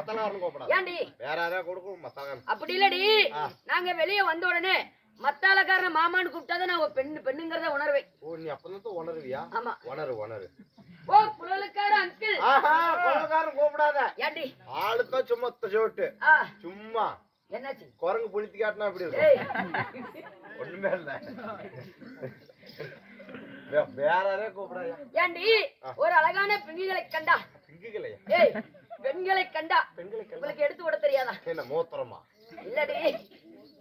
மத்தலகாரன் கூப்பிடாத. ஏண்டி வேற யாராவது கொடுக்கும் மத்தலகாரன். அப்படி இல்லடி. நாங்க வெளிய வந்த உடனே மத்தாலக்காரன மாமான்னு கூப்பிட்டாதான் நான் பெண்ணுங்கிறத உணர்வேன். ஓ நீ அப்பதான் உணர்வியா? ஆமா உணரு. ஓ குழலுக்கார அங்கிள். குழலுக்காரன் கூப்பிடாத. ஏண்டி ஆளுதான் சும்மா சோட்டு சும்மா. என்னாச்சு? குரங்கு புளித்து காட்டினா எப்படி இருக்கும்? ஒண்ணுமே இல்ல. வேற யாரே கூப்பிடாத. ஏண்டி ஒரு அழகான பெண்களை கண்டா. பெண்களையா? ஏய் பெண்களை கண்டா உங்களுக்கு எடுத்து விட தெரியாதா? என்ன மூத்திரமா? இல்லடி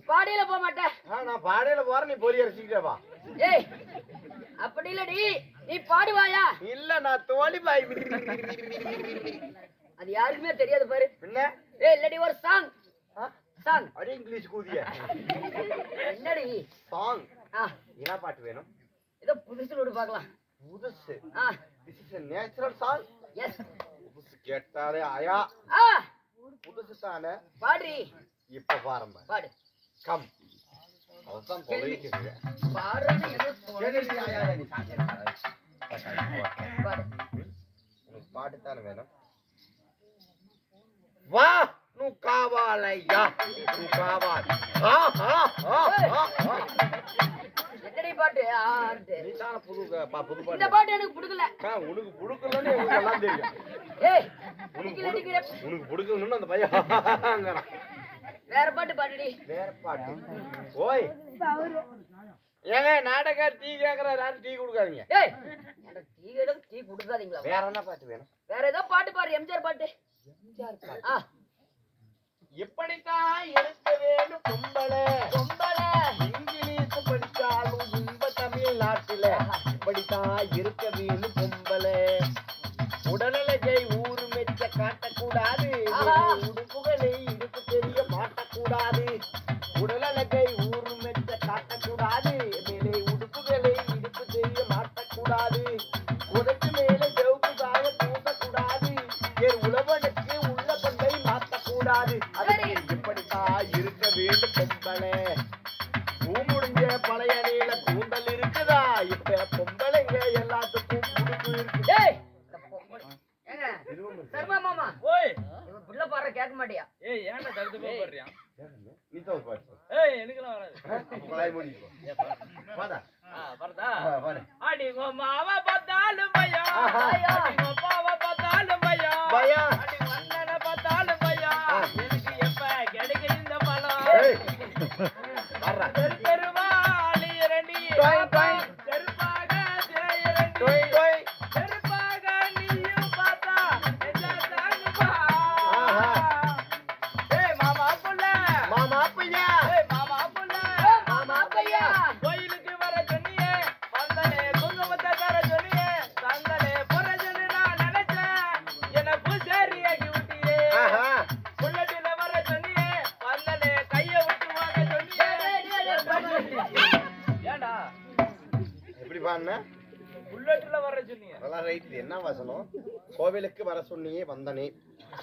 பாடையில போக மாட்டேன். நான் பாடையில போறேன், நீ பொறி அரைச்சிக்கிட்டே வா. ஏய் அப்படி இல்லடி, நீ பாடுவாயா? இல்ல நான் தோழி பாய். அது யாருக்குமே தெரியாது பாரு. என்ன? ஏய் இல்லடி ஒரு சாங். சாங் அடி இங்கிலீஷ் கூதிய. என்னடி சாங்? என்ன பாட்டு வேணும்? ஏதோ புதுசுல விடு பார்க்கலாம். புதுசு? this is a natural song. Yes புதுசு கேட்டாலே ஆயா. புதுசு தானே பாடுறி. இப்ப பாருங்க. பாடு. கம். அவதான் தொலைக்குது. பாடுறேன்னு ஏதோ கேளுடி ஆயா நீ பாடு. பாடு. உனக்கு பாட்டு தானே வேணும். வா நு காவாலையா நு காவால். என்னடி பாட்டு? நீ தான புது பாட்டு. இந்த பாட்டு எனக்கு பிடிக்கல. உனக்கு பிடிக்கலன்னு எனக்கு எல்லாம் தெரியும். ஏய் உனக்கு பிடிக்கணும்னு அந்த பையன் வேற பாட்டு பாடுடி. வேற பாட்டு? ஓய் ஏங்க நாடக டீ கேக்குறாரு, யாரும் டீ கொடுக்காதீங்க. ஏய் டீ கேட்டது டீ கொடுக்காதீங்களா? வேற என்ன பாட்டு வேணும்? வேற ஏதோ பாட்டு பாடு. எம்ஜிஆர் பாட்டு. எம்ஜிஆர் பாட்டு. எப்படித்தான் இருக்க வேணும் பொம்பளை இங்கிலீஷ் படிச்சாலும் இன்ப தமிழ்நாட்டில இப்படித்தான் இருக்க வேணும் பொம்பளை. உடலழகை ஊரு மெச்ச காட்டக்கூடாது, உடுப்புகளை இடுப்பு தெரிய மாட்டக்கூடாது. உடலழகை ஊரு மெச்ச காட்டக்கூடாது, மேலே உடுப்புகளை இடுப்பு தெரிய மாட்டக்கூடாது. உதட்டு மேலே ஜவுக்கு சாய பூசக்கூடாது, என் உழவனுக்கு உள்ள பண்டை மாற்றக்கூடாது. இப்படித்தான் இருக்க வேண்டும் பொம்பளை. பூ முடிஞ்ச பழைய நீல கூந்தல் இருக்குதா? இப்ப பொம்பளைங்க எல்லாத்துக்கும் புடுப்பு இருக்கு. மாமா ஓய் புள்ள பாடுற கேட்க மாட்டியா? ஏய் ஏன்டா தடுத்து போறியா? நீ தான் பாடு. ஏய் எனக்குலாம் வராது. கொலாய் மூடிக்கோ. வாடா. வரதா? வாடா. அடி உங்க மாவ பார்த்தாலும் பயம், அடி உங்க பாவ பார்த்தாலும் பயம், அடி அண்ணனை பார்த்தாலும் பயம். எனக்கு எப்ப கிடைக்கும் இந்த பழம்? ஏய் வரடா. தெருவா அழியறடி செருப்பாக சேயறடி செருப்பாக நீயும் பார்த்தா என்ன தாங்குமா? ஏய் மாமா புள்ள ஏய் மாமா புள்ள கோயிலுக்கு வர சொன்னியே, வந்தனே குங்குமத்தை தர சொன்னியே, தந்தனே புரஜனு நான் நினைச்சேன், என்ன பூசாரியாக்கி விட்டியே. புல்லட்டில வர சொன்னியே, வந்தனே கைய விட்டு வாங்க சொன்னியே. ஏண்டா எப்படி பாடுன? புல்லட்டில வர சொன்னியே. அதெல்லாம் ரைட். என்ன வசனம்? கோவிலுக்கு வர சொன்னியே வந்தனே,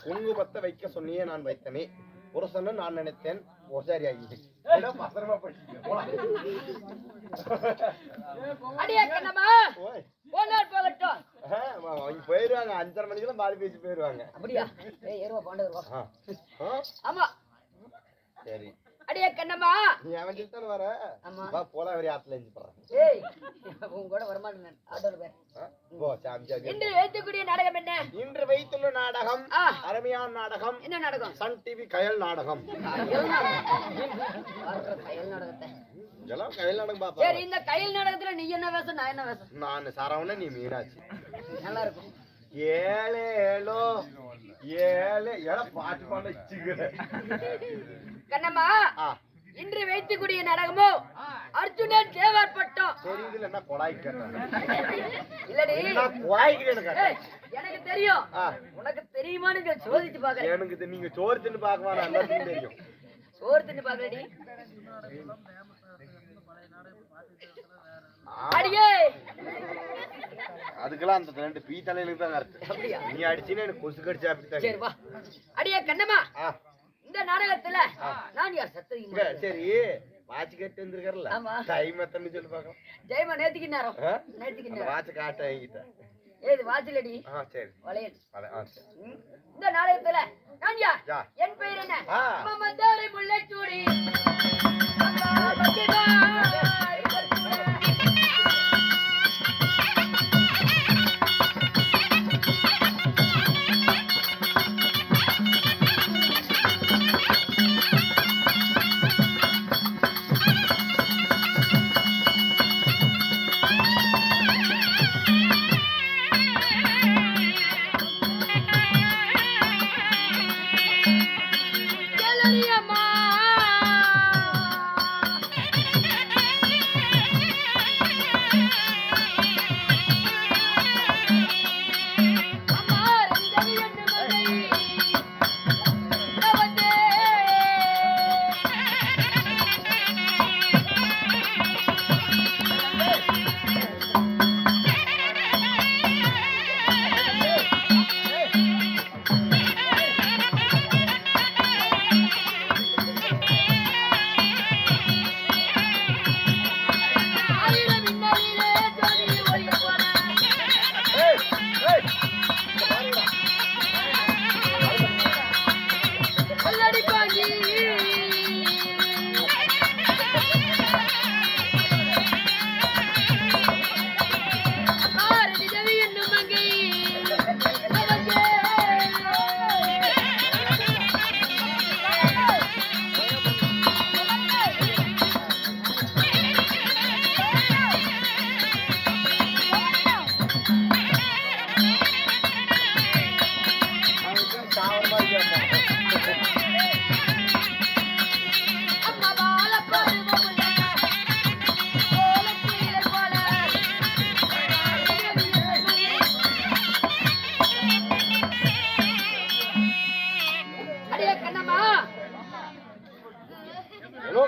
குங்குமத்தை வைக்க சொன்னியே நான் வைத்தனே, புருஷன்னு நான் நினைத்தேன் ஓசாரி ஆகி. பத்திரமா போயிருவாங்க. 5:30 மணிக்கெல்லாம் பாதி பேசி போயிருவாங்க. அப்படியா? ஏறுவா பாண்டு. ஆமா சரி அடியே கண்ணம்மா, நீ அவன் தானே வர. ஆமா வா போலாம். அவரே ஆத்துல எஞ்சி போறான். ஏய் உன் கூட வரமாட்டேன். ஆட்டோல போய் போ. சாமிஜா. இன்று வைத்துக்கூடிய நாடகம் என்ன? இன்று வைத்துள்ள நாடகம் அருமையான நாடகம். என்ன நாடகம்? சன் டிவி கயல் நாடகம். கயல் நாடகத்தை இதெல்லாம் கயல் நாடகம் பாப்பா. சரி இந்த கயல் நாடகத்துல நீ என்ன வேஷம், நான் என்ன வேஷம்? நான் சரவணன், நீ மீனாட்சி. நல்லா இருக்கும். ஏழேலோ ஏழு பாட்டு பாட கண்ணம்மா, இன்று வைத்துக்கூடிய நாடகமோ அர்ஜுனன் தேவர் பட்டம். தெரியுதுல என்ன கொடாய் கேட்டாங்க? இல்லடி கொடாய்க்கு எனக்கு தெரியும். உனக்கு தெரியுமான்னு சோதிச்சு பாக்க. எனக்கு நீங்க சோறு தின்னு பாக்குவா? எல்லாத்தையும் தெரியும். சோறு தின்னு பாக்கலடி. அடியே அதுக்கெல்லாம் அந்த 2 பீ தலையிலுக்கு தான் கரெக்ட். அப்படியா? நீ அடிச்சினா எனக்கு கொசு கடிச்சா அப்படித்தான். சரி வா. அடியே கண்ணம்மா, இந்த நாடகத்துல நான் யார் சத்தியமா? சரி வாட்ச் கட்டு வந்திருக்காருல்ல, ஆமா. டைம் எத்தனை சொல்லி பாக்கலாம். ஜெயமா நேத்திக்கு நேரம். நேத்திக்கு நேரம் வாட்ச் காட்ட என்கிட்ட. ஏது வாசலடி சரி வளையல் சரி. இந்த நாடகத்துல நான் யார் யார்? என் பெயர் என்ன ஆ. மமதாரை முல்லைச்சூடி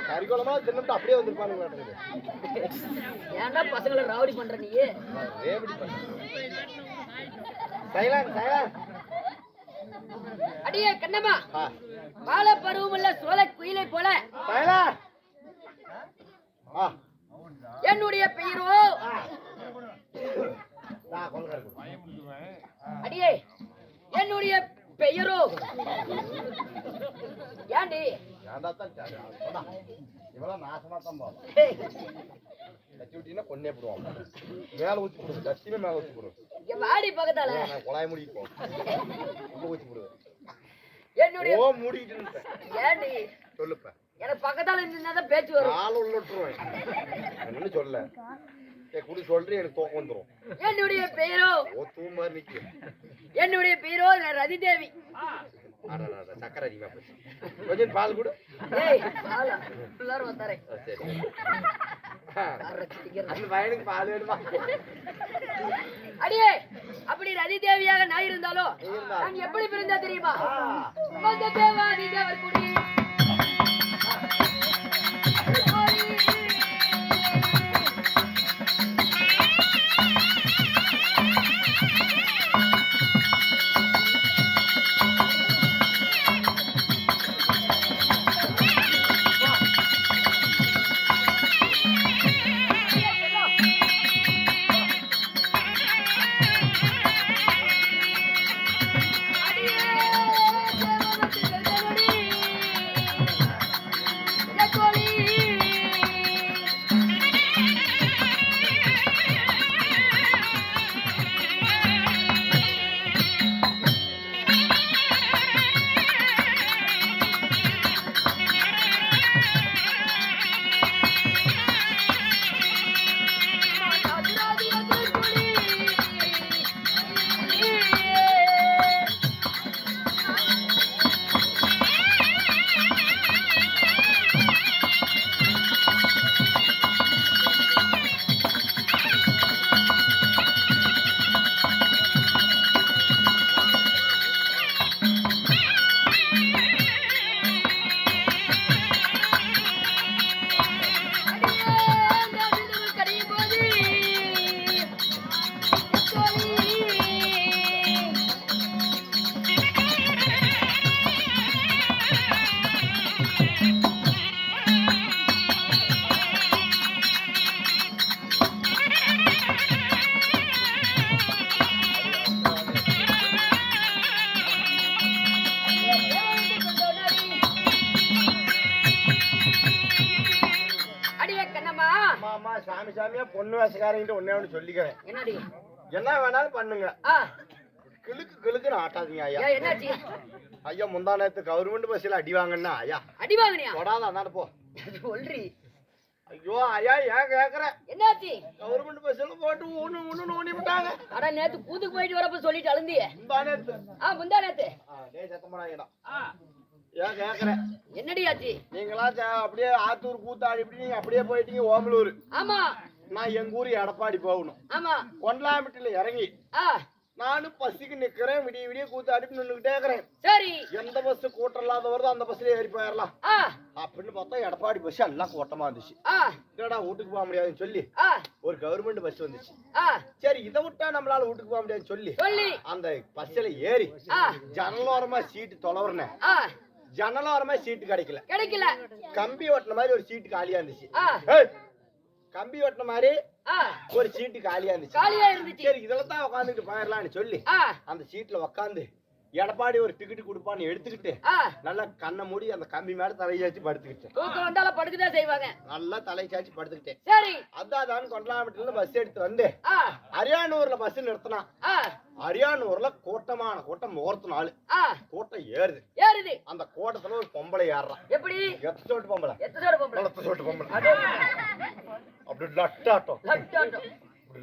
கறிக்குளமா தின்னுட்டு அப்படியே வந்திருப்பானுங்க. ஏன்டா பசங்களை ராவடி பண்ற நீ? அடியே கண்ணம்மா, பால பருவமுள்ள சோழ குயிலை போல என்னுடைய பெயரோ அடியே என்னுடைய பெயரோ ஏண்டி இவெல்லாம் நாசமா தான் போவோம். கட்டி விட்டீங்கன்னா கொன்னே போடுவோம். மேல ஊத்தி போடுவோம். கத்தியுமே மேல ஊத்தி போடுவோம். வாடி பக்கத்தால குழாய் மூடிட்டு போவோம். ஊத்தி போடுவோம். என்னுடைய மூடிட்டு ஏண்டி சொல்லுப்ப. எனக்கு பக்கத்தால நின்னாதான் பேச்சு வரும். ஆள் உள்ள விட்டுருவேன். என்ன சொல்ல குடி சொல்றேன், எனக்கு தூக்கம் வந்துடும். என்னுடைய பெயரோ தூம்பாரு நிக்கு. என்னுடைய பெயரோ ரதி தேவி. சக்கரை அதிகமா போச்சு. கொஞ்சம் பால் கொடு. எல்லாரும் வந்தாரே. வயலுக்கு பால் வேணுமா? அடியே அப்படி ரதி தேவியாக நான் இருந்தாலும் நான் எப்படி பிறந்தா தெரியுமா? வந்த தேவாதி தேவர் குடி சாமி சாமியா பொண்ணு வேசக்காரங்கிட்ட ஒன்னே ஒண்ணு சொல்லிக்கிறேன். என்னடி என்ன வேணாலும் பண்ணுங்க, ஆ கிளுக்குன்னு ஆட்டாதீங்க ஐயா. ஏன் என்னாச்சு ஐயா முந்தா நேரத்து கவர்மெண்ட் பஸ்ல அடி வாங்கன்னா ஐயா அடி வாங்குனியா தொடாத அந்தாண்ட போ. சொல்றி ஐயோ ஐயா ஏன் கேக்குற, என்னாச்சு கவர்மெண்ட் பஸ்ல போட்டு ஒண்ணு நோண்டி விட்டாங்க. அட நேத்து கூத்துக்கு போயிட்டு வரப்ப சொல்லிட்டு அழுந்தியே முந்தா நேரத்து முந்தா நேத்து டேய் சத்தமாடா ஏன் கேக்குற, என்னடி ஆச்சு நீங்களா அப்படியே ஆத்தூர் கூத்தாடி இப்படி நீங்க அப்படியே போயிட்டீங்க ஓமலூர். ஆமா நான் எங்க ஊரு எடப்பாடி போகணும். ஆமா கொண்டலாம்பட்டில இறங்கி ஆ நானும் பஸ்ஸுக்கு நிக்கிறேன், விடிய கூத்தாடி நின்னுகிட்டே இருக்கிறேன். சரி எந்த பஸ் கூட்டம் இல்லாத வருதோ அந்த பஸ்ல ஏறி போயிடலாம் ஆ அப்படின்னு பார்த்தா எடப்பாடி பஸ் எல்லாம் கூட்டமா இருந்துச்சு. ஆ இல்லடா வீட்டுக்கு போக முடியாதுன்னு சொல்லி ஆ ஒரு கவர்மெண்ட் பஸ் வந்துச்சு. ஆ சரி இதை விட்டா நம்மளால வீட்டுக்கு போக முடியாதுன்னு சொல்லி சொல்லி அந்த பஸ்ல ஏறி ஆ ஜன்னலோரமா சீட்டு தொலைவுறேன். ஆ ஜன்னலோரமா சீட்டு கிடைக்கல, கிடைக்கல கம்பி ஓட்டின மாதிரி ஒரு சீட்டு காலியா இருந்துச்சு. ஆ ஏய், கம்பி ஓட்டின மாதிரி ஆ ஒரு சீட்டு காலியா இருந்துச்சு. காலியா இருந்துச்சு சரி இதுல தான் உட்காந்துட்டு போயிடலாம்னு சொல்லி ஆ அந்த சீட்ல உட்காந்து எடப்பாடி ஒரு டிக்கெட் கொடுப்பான்னு எடுத்துக்கிட்டு ஆ நல்லா கண்ணை மூடி அந்த கம்பி மேல தலைச்சாச்சு படுத்துக்கிட்டேன். தூக்கம் வந்தால படுக்கதான் செய்வாங்க நல்லா தலைச்சாச்சு படுத்துக்கிட்டேன். சரி அதான் கொண்டலாம்பட்டில பஸ் எடுத்து வந்து ஆ அரியானூர்ல பஸ் நிறுத்தினான். ஆ அரியானூர்ல கூட்டமான கூட்டம் முகூர்த்த நாள் ஆ கூட்டம் ஏறுது. ஏறுது அந்த கூட்டத்துல ஒரு பொம்பளை ஏறுறான். எப்படி எத்த சோட்டு பொம்பளை, எத்தனை பொம்பளை எத்த சோட்டு பொம்பளை அப்படி லட்டாட்டம் லட்டாட்டம்.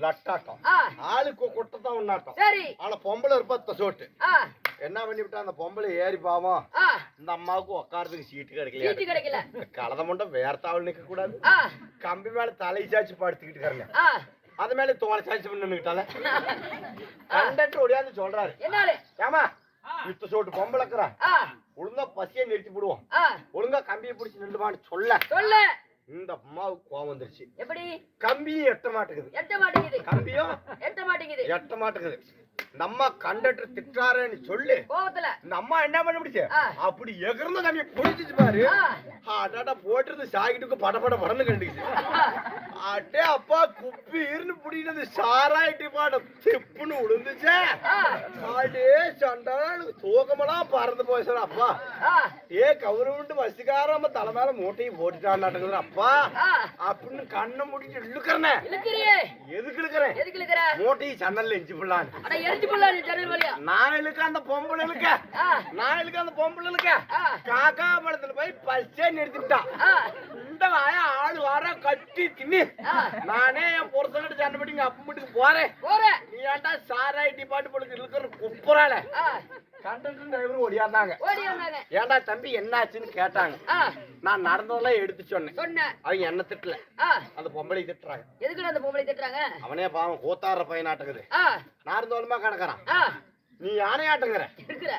லட்டாட்டம் ஆ ஆளுக்கு கூட்டத்தான் உண்ணாட்டம். சரி ஆனா பொம்பளை இருப்ப எத்த சோட்டு. ஆ என்ன பண்ணிவிட்டா அந்த பொம்பளை ஏறி பாவம் ஆ இந்த அம்மாவுக்கு உட்காரதுக்கு சீட்டு கிடைக்கல. சீட்டு கிடைக்கல கலத முண்டை வேர்த்தாவல் நிக்க கூடாது, ஆ கம்பி மேல தலை சாச்சு படுத்துக்கிட்டு இருக்காங்க. ஆ அது மேல தோலை சாச்சு நின்னுக்கிட்டால கண்டக்டர் ஒடியாந்து சொல்றாரு, என்னாலே ஏமா இத்த சோட்டு பொம்பளைக்குறா ஆ ஒழுங்கா பசியை நிறுத்தி போடுவோம், ஆ ஒழுங்கா கம்பியை பிடிச்சி நின்றுவான்னு சொல்ல சொல்ல இந்த அம்மாவுக்கு கோவம் வந்துருச்சு. எப்படி கம்பியும் எட்ட மாட்டேங்குது, எட்ட மாட்டேங்குது கம்பியும் எட்ட மாட்டேங்குது எட்ட மாட்டேங்குது. நம்ம கண்டக்டர் திட்டாரேன்னு சொல்லி கோவத்துல இந்த அம்மா என்ன பண்ண முடிச்சு ஆ. அப்படி எகிர்ந்து கம்பியை பிடிச்சிச்சு பாரு. ஆ அடாடா போட்டுறது சாக்கிட்டுக்கு படபடன்னு கண்டுக்குச்சு. அட்டே அப்பா குப்பி இருந்து பிடிக்கிறது சாராயிட்டு பாட திப்புன்னு விழுந்துச்சே. ஆ அடே சண்டான தூக்கமெல்லாம் பறந்து போய் அப்பா ஆ ஏ கவர்மெண்ட் பஸ்ஸுக்கார நம்ம தலை மேல மூட்டையை போட்டுட்டான்னு அப்பா ஆ அப்படின்னு கண்ணை முடிச்சு இழுக்கிறனே. இழுக்கிறியே எதுக்கு இழுக்கிறேன், எதுக்கு இழுக்கிற மூட்டையை சன்னல்ல எஞ்சி போடலான்னு. அட எரிஞ்சு போடலாம் நீ ஜன்னல் வழியா நான் இழுக்க அந்த பொம்பளை இழுக்க, ஆ நான் இழுக்க அந்த பொம்பளை இழுக்க ஆ காக்கா பழத்துல போய் பச்சை நிறுத்திவிட்டான். ஆ இந்த வாய ஆளு வர கட்டி தின்னு ஆ நானே என் புருஷன்கிட்ட சண்டை பண்ணி இங்க அப்ப வீட்டுக்கு போறேன். போற நீ ஏன்டா சாராய் டிபார்ட் பொழுது இழுக்கிற குப்புறால ஆ கண்டக்டர் டிரைவர் ஓடியாந்தாங்க. ஓடி வந்தாங்க ஏன்டா தம்பி என்னாச்சுன்னு கேட்டாங்க. ஆ நான் நடந்ததெல்லாம் எடுத்து சொன்னேன். சொன்ன அவங்க என்ன திட்டல, ஆ அந்த பொம்பளை திட்டுறாங்க. எதுக்கு அந்த பொம்பளை திட்டுறாங்க அவனே பாவம் கூத்தாடுற பையனாட்டுக்குது, ஆ நார்ந்தோலமா கிடக்குறான். ஆ நீ யானையாட்டுங்கிற இருக்கிற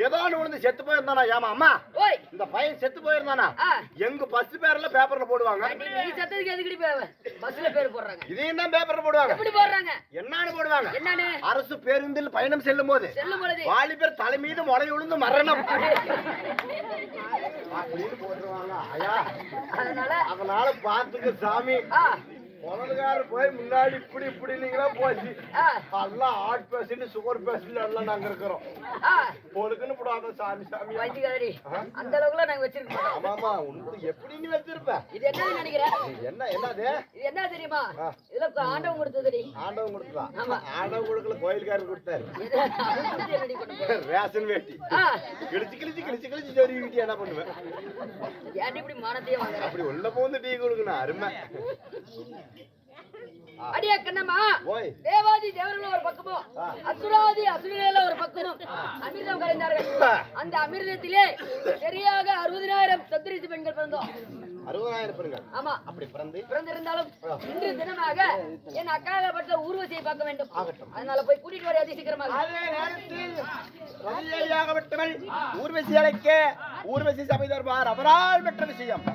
ஏதோ ஒண்ணு விழுந்து செத்து போயிருந்தானா? ஏமா அம்மா ஓய் இந்த பையன் செத்து போயிருந்தானா? ஆ எங்க பஸ் பேர்ல பேப்பர்ல போடுவாங்க, நீ சத்தத்துக்கு எதுக்கடி போவ பஸ்ல பேர் போடுறாங்க இதையும் தான் பேப்பர்ல போடுவாங்க. எப்படி போடுறாங்க என்னன்னு போடுவாங்க, என்னன்னு அரசு பேருந்தில் பயணம் செல்லும் போது செல்லும் பொழுது வாலிபர் தலை மீது முளை விழுந்து மரணம் அப்படின்னு போட்டுருவாங்க. ஐயா அதனால அதனால பாத்துக்க சாமி, ஆ முதல்கார போய் முன்னாடி இப்படி நீங்களா போச்சு ஆ எல்லாம் ஹார்ட் பேஷண்ட் சுகர் பேஷண்ட் எல்லாம் நாங்க இருக்கிறோம். ஆ பொழுதுன்னு போடாத சாமி சாமி. வஞ்சிக்காதடி அந்த அளவுக்குலாம் நாங்க வச்சிருக்க மாட்டோம். ஆமாமா உனக்கு எப்படி நீ வச்சிருப்ப? இது என்னது நினைக்கிறேன், என்னது இது என்ன தெரியுமா, ஆ. இதுல ஆண்டவன் கொடுத்ததுடி. ஆண்டவன் கொடுத்தா? ஆமா. ஆண்டவன் கொடுக்கல, கோயில்காரர் கொடுத்தாரு. இது அதை கொடுத்து என்னடி பண்ண போற? ரேஷன் வேட்டி ஆ கிழிச்சு சொருவிட்டு என்ன பண்ணுவேன்? ஏன்டி இப்படி மானத்தையே வாங்குற? அப்படி உள்ள போந்து டீ கொடுக்கணும் அருமை. அடியா கண்ணம்மா, ஓய் தேவாதி தேவர்கள் ஒரு பக்கமும் அசுராதி அசுரேல ஒரு பக்கமும் அமிர்தம் கலைந்தார்கள். அந்த அமிர்தத்திலே சரியாக 60,000 சத்திரிசி பெண்கள் பிறந்தோம். 60,000 பெண்கள் ஆமா அப்படி பிறந்திருந்தாலும் இன்று தினமாக என் அக்காகப்பட்ட ஊர்வசியை பார்க்க வேண்டும். ஆகட்டும். அதனால போய் கூட்டிட்டு வர அதி சீக்கிரமாக. அதே நேரத்தில் ரவியாகப்பட்டவள் ஊர்வசி அழைக்க ஊர்வசி சபை தருவார் அவரால் பெற்ற விஷயம்